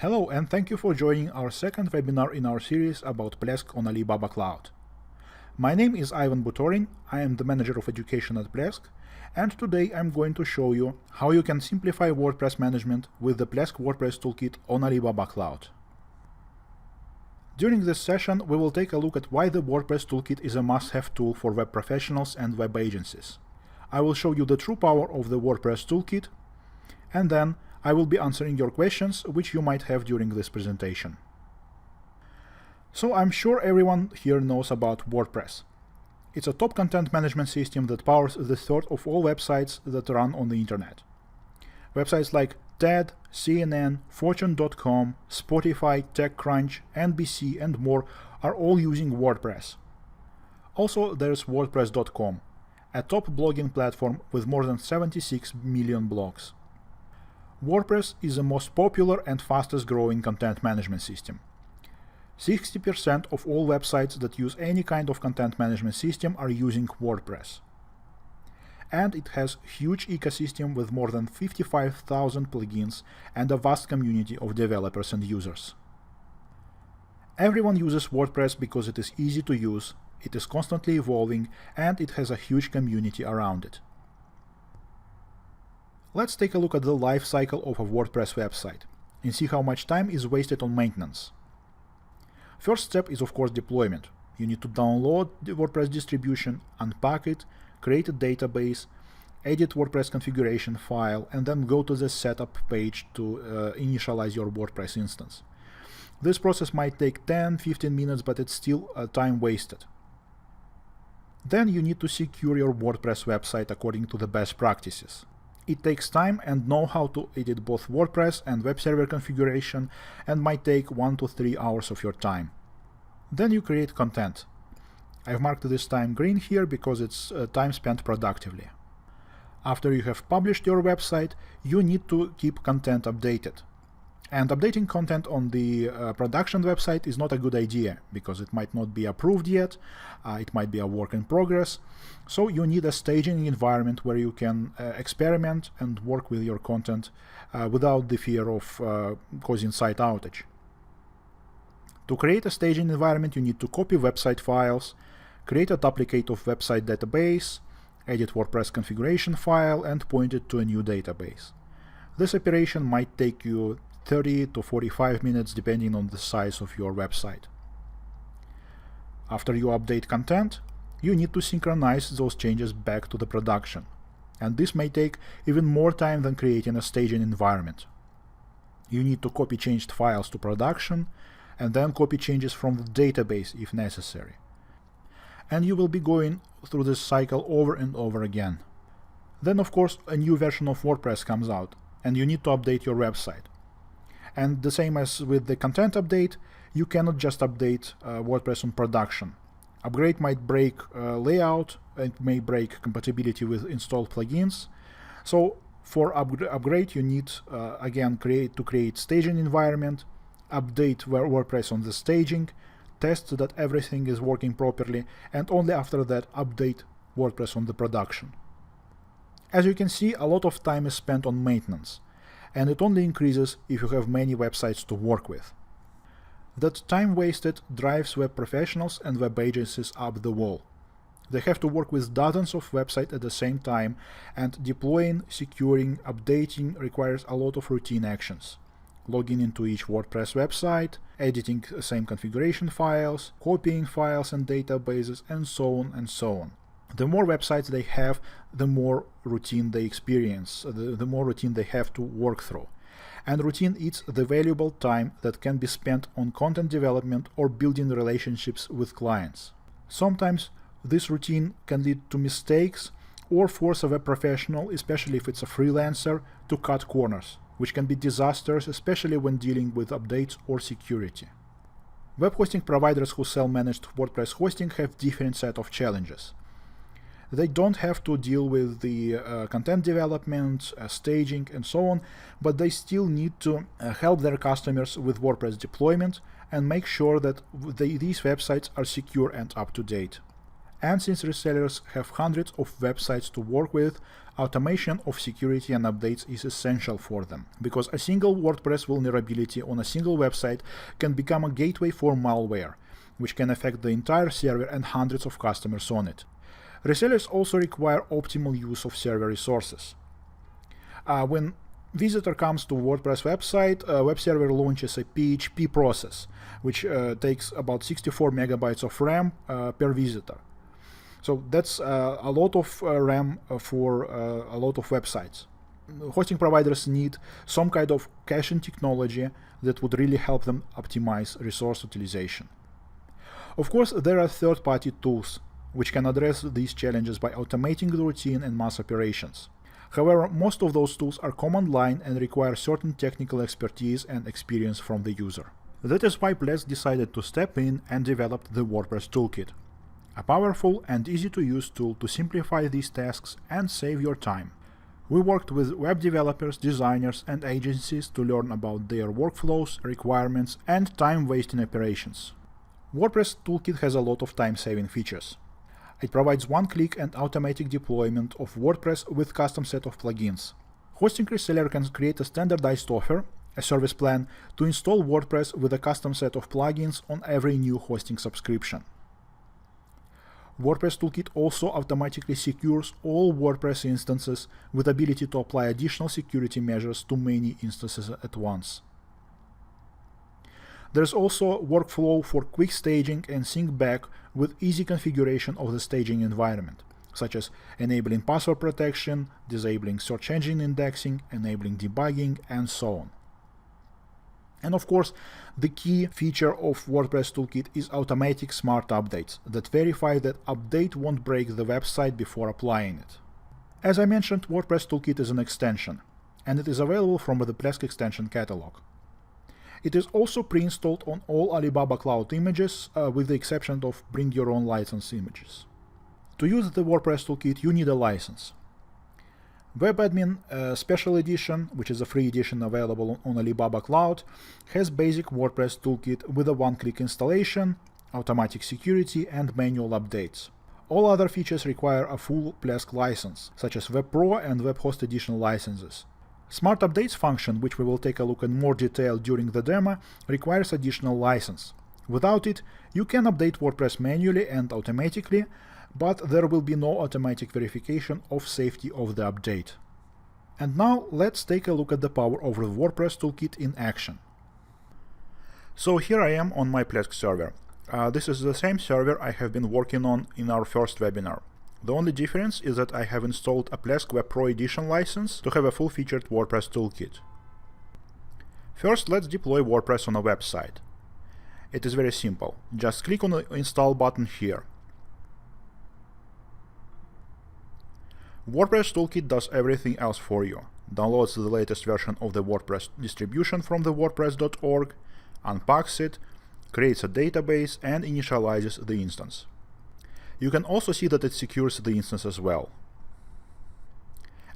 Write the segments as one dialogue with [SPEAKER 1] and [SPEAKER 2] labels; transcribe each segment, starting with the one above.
[SPEAKER 1] Hello and thank you for joining our second webinar in our series about Plesk on Alibaba Cloud. My name is Ivan Butorin, I am the Manager of Education at Plesk, and today I'm going to show you how you can simplify WordPress management with the Plesk WordPress Toolkit on Alibaba Cloud. During this session, we will take a look at why the WordPress Toolkit is a must-have tool for web professionals and web agencies. I will show you the true power of the WordPress Toolkit, and then I will be answering your questions which you might have during this presentation. So I'm sure everyone here knows about WordPress. It's a top content management system that powers the third of all websites that run on the internet. Websites like TED, CNN, Fortune.com, Spotify, TechCrunch, NBC, and more are all using WordPress. Also, there's WordPress.com, a top blogging platform with more than 76 million blogs. WordPress is the most popular and fastest growing content management system. 60% of all websites that use any kind of content management system are using WordPress. And it has a huge ecosystem with more than 55,000 plugins and a vast community of developers and users. Everyone uses WordPress because it is easy to use, it is constantly evolving, and it has a huge community around it. Let's take a look at the life cycle of a WordPress website and see how much time is wasted on maintenance. First step is of course deployment. You need to download the WordPress distribution, unpack it, create a database, edit WordPress configuration file, and then go to the setup page to initialize your WordPress instance. This process might take 10-15 minutes, but it's still time wasted. Then you need to secure your WordPress website according to the best practices. It takes time and know-how to edit both WordPress and web server configuration and might take 1 to 3 hours of your time. Then you create content. I've marked this time green here because it's time spent productively. After you have published your website, you need to keep content updated. And updating content on the production website is not a good idea because it might not be approved yet, it might be a work in progress, so you need a staging environment where you can experiment and work with your content without the fear of causing site outage. To create a staging environment, you need to copy website files, create a duplicate of website database, edit WordPress configuration file, and point it to a new database. This operation might take you 30 to 45 minutes depending on the size of your website. After you update content, you need to synchronize those changes back to the production, and this may take even more time than creating a staging environment. You need to copy changed files to production, and then copy changes from the database if necessary. And you will be going through this cycle over and over again. Then of course a new version of WordPress comes out, and you need to update your website. And the same as with the content update, you cannot just update WordPress on production. Upgrade might break layout, it may break compatibility with installed plugins. So for upgrade you need again create staging environment, update WordPress on the staging, test that everything is working properly, and only after that update WordPress on the production. As you can see, a lot of time is spent on maintenance, and it only increases if you have many websites to work with. That time wasted drives web professionals and web agencies up the wall. They have to work with dozens of websites at the same time, and deploying, securing, updating requires a lot of routine actions. Logging into each WordPress website, editing the same configuration files, copying files and databases, and so on and so on. The more websites they have, the more routine they experience, the more routine they have to work through. And routine eats the valuable time that can be spent on content development or building relationships with clients. Sometimes this routine can lead to mistakes or force a web professional, especially if it's a freelancer, to cut corners, which can be disastrous, especially when dealing with updates or security. Web hosting providers who sell managed WordPress hosting have different set of challenges. They don't have to deal with the content development, staging, and so on, but they still need to help their customers with WordPress deployment and make sure that these websites are secure and up to date. And since resellers have hundreds of websites to work with, automation of security and updates is essential for them, because a single WordPress vulnerability on a single website can become a gateway for malware, which can affect the entire server and hundreds of customers on it. Resellers also require optimal use of server resources. When visitor comes to WordPress website, web server launches a PHP process, which takes about 64 megabytes of RAM per visitor. So that's a lot of RAM for a lot of websites. Hosting providers need some kind of caching technology that would really help them optimize resource utilization. Of course, there are third-party tools which can address these challenges by automating the routine and mass operations. However, most of those tools are command line and require certain technical expertise and experience from the user. That is why Plesk decided to step in and develop the WordPress Toolkit, a powerful and easy-to-use tool to simplify these tasks and save your time. We worked with web developers, designers, and agencies to learn about their workflows, requirements, and time-wasting operations. WordPress Toolkit has a lot of time-saving features. It provides one-click and automatic deployment of WordPress with custom set of plugins. Hosting reseller can create a standardized offer, a service plan, to install WordPress with a custom set of plugins on every new hosting subscription. WordPress Toolkit also automatically secures all WordPress instances with ability to apply additional security measures to many instances at once. There's also a workflow for quick staging and sync back with easy configuration of the staging environment, such as enabling password protection, disabling search engine indexing, enabling debugging, and so on. And of course, the key feature of WordPress Toolkit is automatic smart updates that verify that update won't break the website before applying it. As I mentioned, WordPress Toolkit is an extension, and it is available from the Plesk extension catalog. It is also pre-installed on all Alibaba Cloud images, with the exception of bring your own license images. To use the WordPress Toolkit, you need a license. WebAdmin Special Edition, which is a free edition available on Alibaba Cloud, has basic WordPress Toolkit with a one-click installation, automatic security, and manual updates. All other features require a full Plesk license, such as Web Pro and Web Host Edition licenses. Smart Updates function, which we will take a look in more detail during the demo, requires additional license. Without it, you can update WordPress manually and automatically, but there will be no automatic verification of safety of the update. And now let's take a look at the power of the WordPress Toolkit in action. So here I am on my Plesk server. This is the same server I have been working on in our first webinar. The only difference is that I have installed a Plesk Web Pro Edition license to have a full-featured WordPress Toolkit. First, let's deploy WordPress on a website. It is very simple. Just click on the Install button here. WordPress Toolkit does everything else for you. Downloads the latest version of the WordPress distribution from the WordPress.org, unpacks it, creates a database, and initializes the instance. You can also see that it secures the instance as well.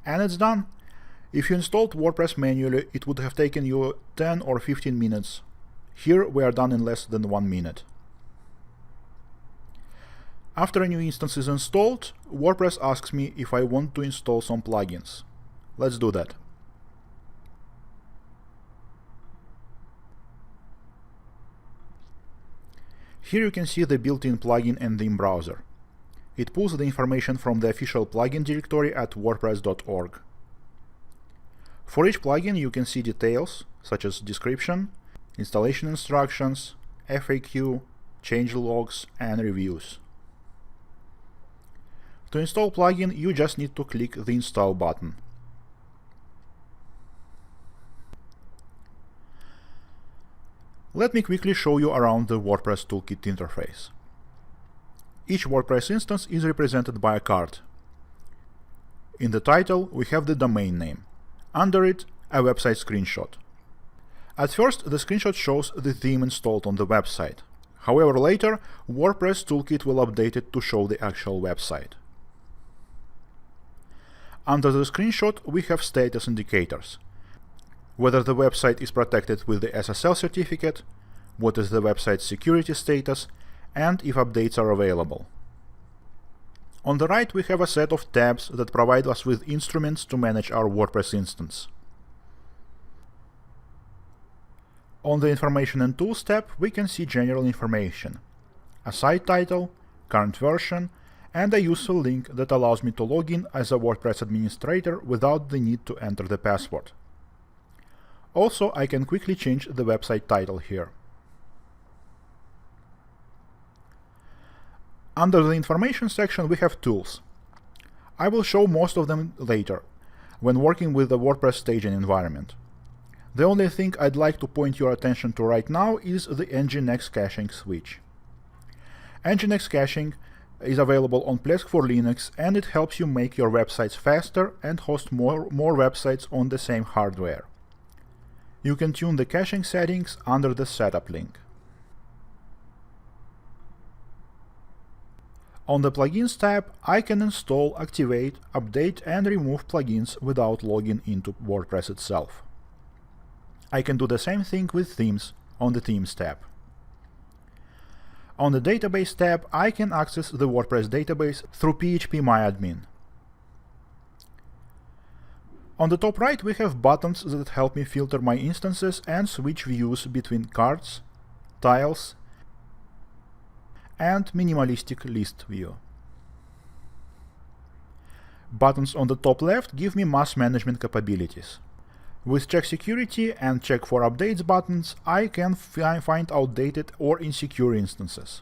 [SPEAKER 1] And it's done. If you installed WordPress manually, it would have taken you 10 or 15 minutes. Here we are done in less than 1 minute. After a new instance is installed, WordPress asks me if I want to install some plugins. Let's do that. Here you can see the built-in plugin and the browser. It pulls the information from the official plugin directory at WordPress.org. For each plugin you can see details, such as description, installation instructions, FAQ, change logs, and reviews. To install plugin, you just need to click the Install button. Let me quickly show you around the WordPress Toolkit interface. Each WordPress instance is represented by a card. In the title, we have the domain name. Under it, a website screenshot. At first, the screenshot shows the theme installed on the website. However, later, WordPress Toolkit will update it to show the actual website. Under the screenshot, we have status indicators. Whether the website is protected with the SSL certificate, what is the website's security status, and if updates are available. On the right, we have a set of tabs that provide us with instruments to manage our WordPress instance. On the Information and Tools tab, we can see general information, a site title, current version, and a useful link that allows me to log in as a WordPress administrator without the need to enter the password. Also, I can quickly change the website title here. Under the Information section, we have Tools. I will show most of them later, when working with the WordPress staging environment. The only thing I'd like to point your attention to right now is the Nginx caching switch. Nginx caching is available on Plesk for Linux, and it helps you make your websites faster and host more websites on the same hardware. You can tune the caching settings under the Setup link. On the Plugins tab, I can install, activate, update, and remove plugins without logging into WordPress itself. I can do the same thing with themes on the Themes tab. On the Database tab, I can access the WordPress database through phpMyAdmin. On the top right, we have buttons that help me filter my instances and switch views between cards, tiles, and minimalistic list view. Buttons on the top left give me mass management capabilities. With Check Security and Check for Updates buttons, I can find outdated or insecure instances.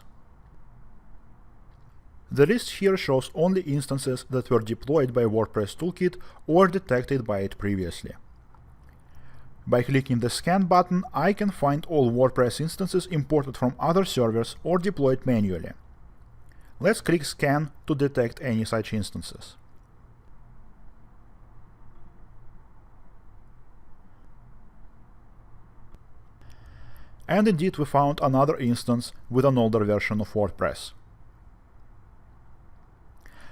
[SPEAKER 1] The list here shows only instances that were deployed by WordPress Toolkit or detected by it previously. By clicking the Scan button, I can find all WordPress instances imported from other servers or deployed manually. Let's click Scan to detect any such instances. And indeed, we found another instance with an older version of WordPress.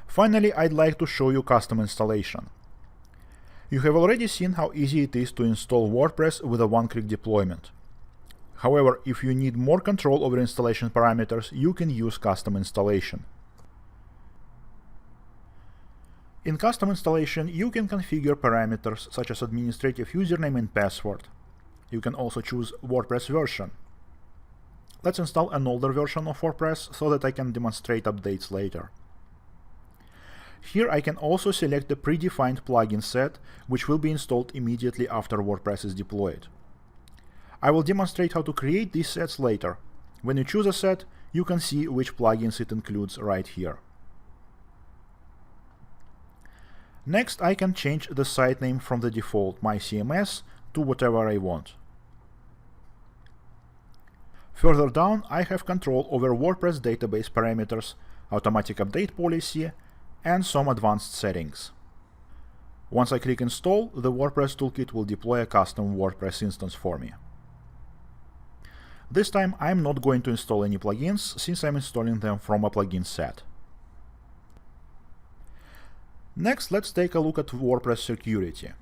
[SPEAKER 1] Finally, I'd like to show you custom installation. You have already seen how easy it is to install WordPress with a one-click deployment. However, if you need more control over installation parameters, you can use custom installation. In custom installation, you can configure parameters such as administrative username and password. You can also choose WordPress version. Let's install an older version of WordPress so that I can demonstrate updates later. Here I can also select the predefined plugin set, which will be installed immediately after WordPress is deployed. I will demonstrate how to create these sets later. When you choose a set, you can see which plugins it includes right here. Next, I can change the site name from the default My CMS to whatever I want. Further down, I have control over WordPress database parameters, automatic update policy, and some advanced settings. Once I click Install, the WordPress Toolkit will deploy a custom WordPress instance for me. This time I'm not going to install any plugins, since I'm installing them from a plugin set. Next, let's take a look at WordPress security.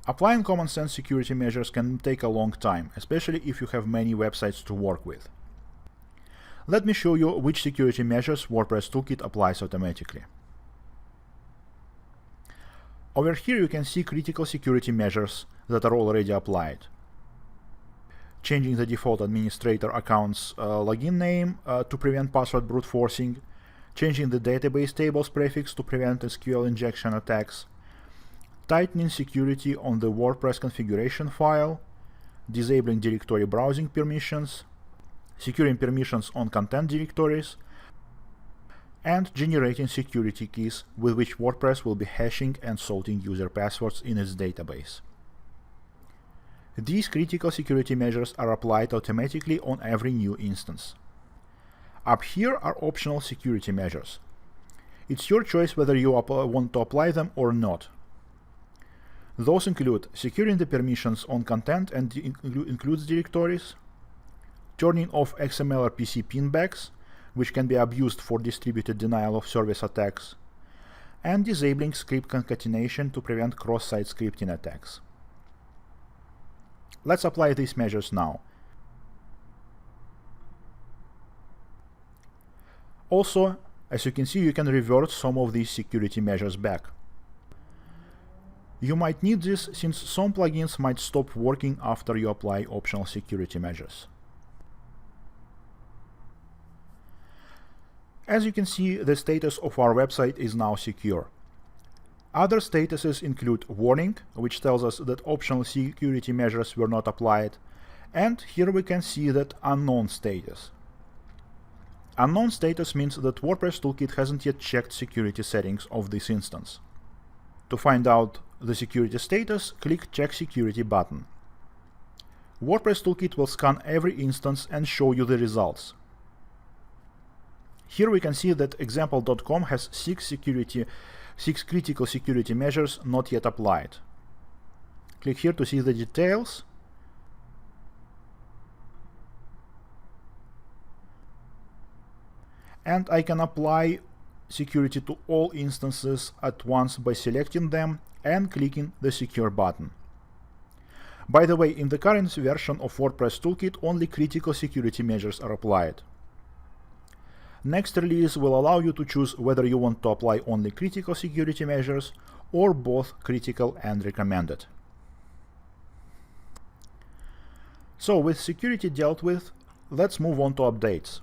[SPEAKER 1] Applying common sense security measures can take a long time, especially if you have many websites to work with. Let me show you which security measures WordPress Toolkit applies automatically. Over here you can see critical security measures that are already applied. Changing the default administrator account's login name to prevent password brute forcing, changing the database tables prefix to prevent SQL injection attacks, tightening security on the WordPress configuration file, disabling directory browsing permissions, securing permissions on content directories, and generating security keys with which WordPress will be hashing and sorting user passwords in its database. These critical security measures are applied automatically on every new instance. Up here are optional security measures. It's your choice whether you want to apply them or not. Those include securing the permissions on content and includes directories, turning off XML RPC pinbacks, which can be abused for distributed denial of service attacks, and disabling script concatenation to prevent cross-site scripting attacks. Let's apply these measures now. Also, As you can see, you can revert some of these security measures back. You might need this since some plugins might stop working after you apply optional security measures. As you can see, the status of our website is now secure. Other statuses include warning, which tells us that optional security measures were not applied, and here we can see that unknown status. Unknown status means that WordPress Toolkit hasn't yet checked security settings of this instance. To find out the security status, click Check Security button. WordPress Toolkit will scan every instance and show you the results. Here we can see that example.com has 6 critical security measures not yet applied. Click here to see the details. And I can apply security to all instances at once by selecting them and clicking the Secure button. By the way, in the current version of WordPress Toolkit, only critical security measures are applied. Next release will allow you to choose whether you want to apply only critical security measures or both critical and recommended. So with security dealt with, let's move on to updates.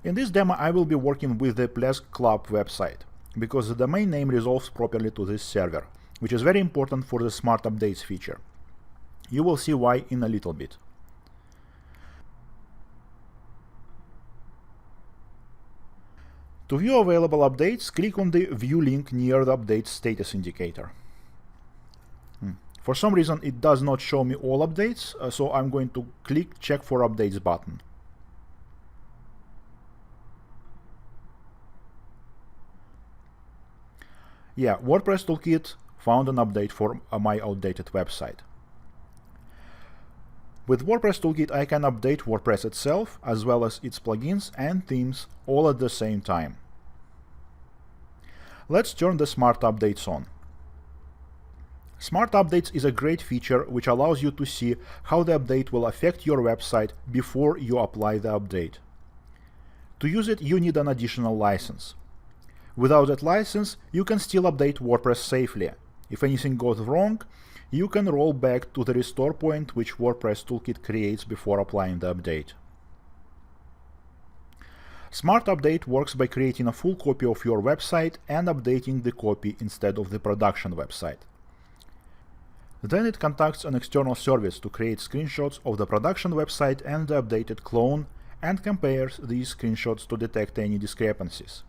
[SPEAKER 1] In this demo, I will be working with the Plesk Club website, because the domain name resolves properly to this server, which is very important for the Smart Updates feature. You will see why in a little bit. To view available updates, click on the View link near the Update status indicator. For some reason, it does not show me all updates, so I'm going to click Check for Updates button. Yeah, WordPress Toolkit found an update for my outdated website. With WordPress Toolkit, I can update WordPress itself, as well as its plugins and themes, all at the same time. Let's turn the Smart Updates on. Smart Updates is a great feature which allows you to see how the update will affect your website before you apply the update. To use it, you need an additional license. Without that license, you can still update WordPress safely. If anything goes wrong, you can roll back to the restore point which WordPress Toolkit creates before applying the update. Smart Update works by creating a full copy of your website and updating the copy instead of the production website. Then it contacts an external service to create screenshots of the production website and the updated clone, and compares these screenshots to detect any discrepancies.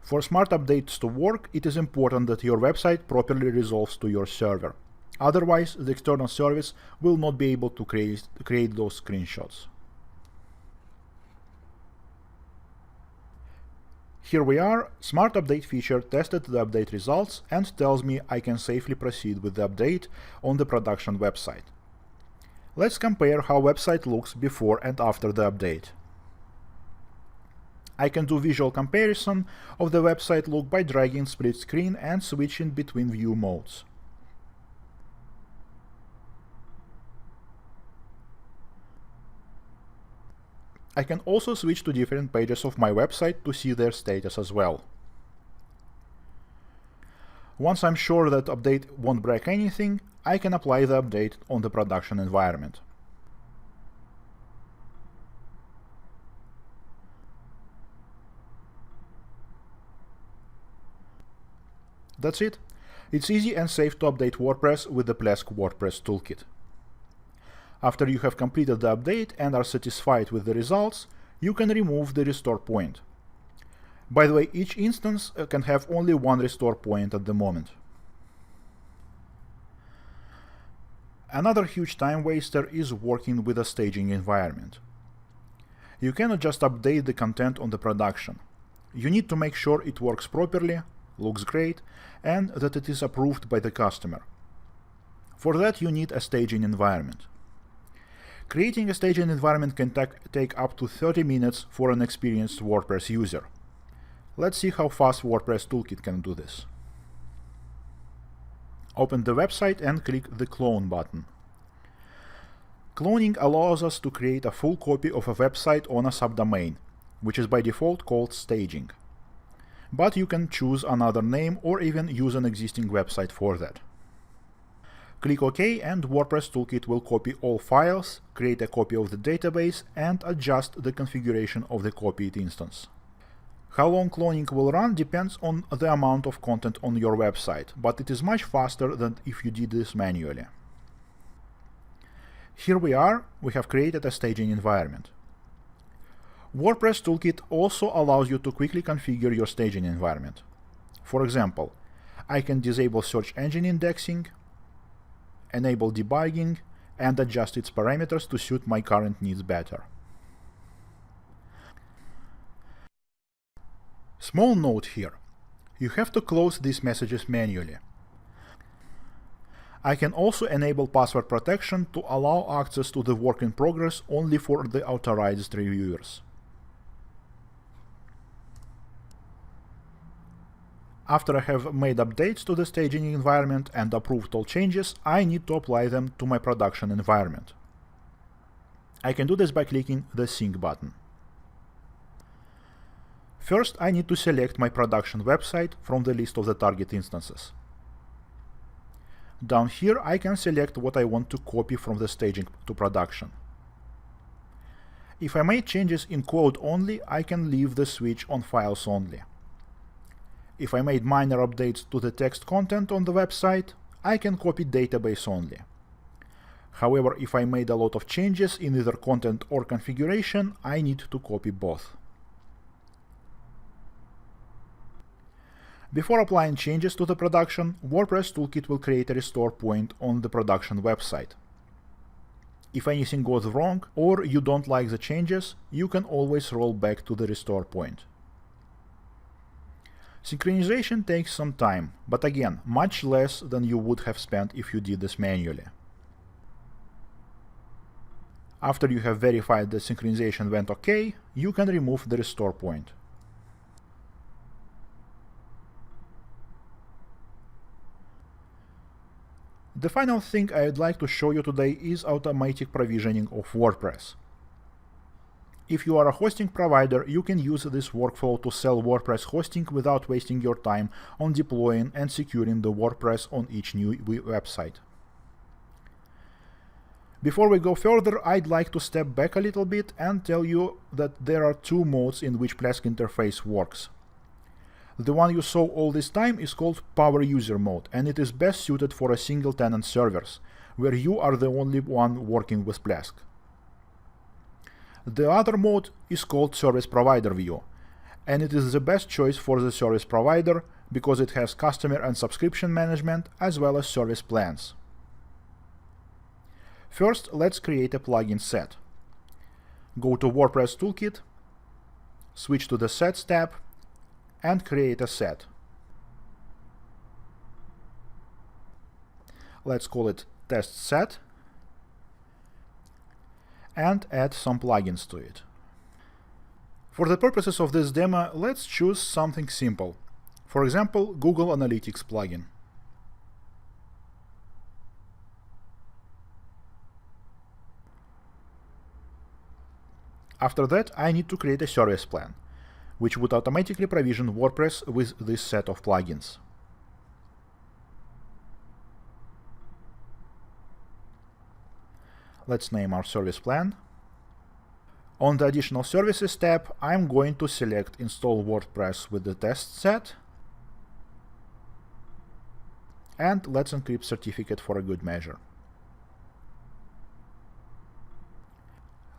[SPEAKER 1] For Smart Updates to work, it is important that your website properly resolves to your server. Otherwise, the external service will not be able to create those screenshots. Here we are. Smart Update feature tested the update results and tells me I can safely proceed with the update on the production website. Let's compare how website looks before and after the update. I can do visual comparison of the website look by dragging split screen and switching between view modes. I can also switch to different pages of my website to see their status as well. Once I'm sure that update won't break anything, I can apply the update on the production environment. That's it. It's easy and safe to update WordPress with the Plesk WordPress Toolkit. After you have completed the update and are satisfied with the results, you can remove the restore point. By the way, each instance can have only one restore point at the moment. Another huge time waster is working with a staging environment. You cannot just update the content on the production. You need to make sure it works properly, looks great, and that it is approved by the customer. For that, you need a staging environment. Creating a staging environment can take up to 30 minutes for an experienced WordPress user. Let's see how fast WordPress Toolkit can do this. . Open the website and click the Clone button. Cloning allows us to create a full copy of a website on a subdomain, which is by default called staging. But you can choose another name or even use an existing website for that. Click OK and WordPress Toolkit will copy all files, create a copy of the database, and adjust the configuration of the copied instance. How long cloning will run depends on the amount of content on your website, but it is much faster than if you did this manually. Here we have created a staging environment. WordPress Toolkit also allows you to quickly configure your staging environment. For example, I can disable search engine indexing, enable debugging, and adjust its parameters to suit my current needs better. Small note here. You have to close these messages manually. I can also enable password protection to allow access to the work in progress only for the authorized reviewers. After I have made updates to the staging environment and approved all changes, I need to apply them to my production environment. I can do this by clicking the Sync button. First, I need to select my production website from the list of the target instances. Down here, I can select what I want to copy from the staging to production. If I made changes in code only, I can leave the switch on files only. If I made minor updates to the text content on the website, I can copy database only. However, if I made a lot of changes in either content or configuration, I need to copy both. Before applying changes to the production, WordPress Toolkit will create a restore point on the production website. If anything goes wrong or you don't like the changes, you can always roll back to the restore point. Synchronization takes some time, but again, much less than you would have spent if you did this manually. After you have verified the synchronization went OK, you can remove the restore point. The final thing I'd like to show you today is automatic provisioning of WordPress. If you are a hosting provider, you can use this workflow to sell WordPress hosting without wasting your time on deploying and securing the WordPress on each new website. Before we go further, I'd like to step back a little bit and tell you that there are two modes in which Plesk interface works. The one you saw all this time is called Power User mode, and it is best suited for a single-tenant servers, where you are the only one working with Plesk. The other mode is called Service Provider View, and it is the best choice for the service provider because it has customer and subscription management as well as service plans. First, let's create a plugin set. Go to WordPress Toolkit, switch to the Sets tab, and create a set. Let's call it Test Set, and add some plugins to it. For the purposes of this demo, let's choose something simple. For example, Google Analytics plugin. After that, I need to create a service plan, which would automatically provision WordPress with this set of plugins. Let's name our service plan. On the Additional Services tab, I'm going to select Install WordPress with the test set, and let's encrypt certificate for a good measure.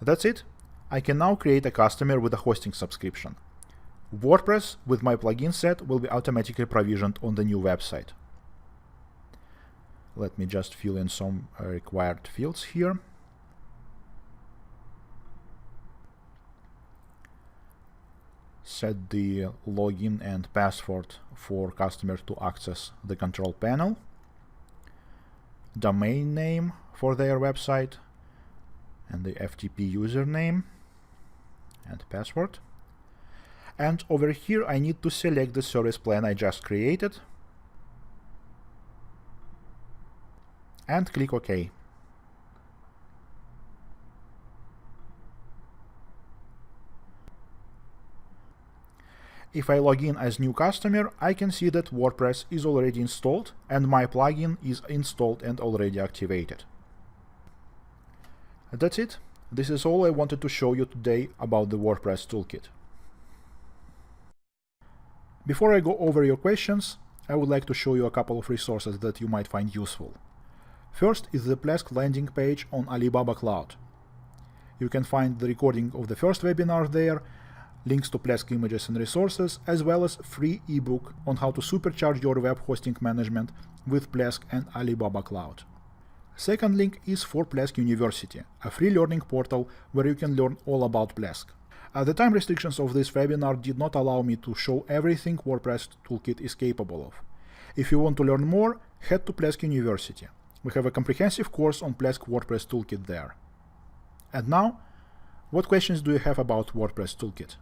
[SPEAKER 1] That's it. I can now create a customer with a hosting subscription. WordPress with my plugin set will be automatically provisioned on the new website. Let me just fill in some required fields here. Set the login and password for customers to access the control panel, domain name for their website, and the FTP username and password. And over here I need to select the service plan I just created and click OK. If I log in as new customer, I can see that WordPress is already installed and my plugin is installed and already activated. That's it. This is all I wanted to show you today about the WordPress toolkit. Before I go over your questions, I would like to show you a couple of resources that you might find useful. First is the Plesk landing page on Alibaba Cloud. You can find the recording of the first webinar there, links to Plesk images and resources, as well as free ebook on how to supercharge your web hosting management with Plesk and Alibaba Cloud. Second link is for Plesk University, a free learning portal where you can learn all about Plesk. The time restrictions of this webinar did not allow me to show everything WordPress Toolkit is capable of. If you want to learn more, head to Plesk University. We have a comprehensive course on Plesk WordPress Toolkit there. And now, what questions do you have about WordPress Toolkit?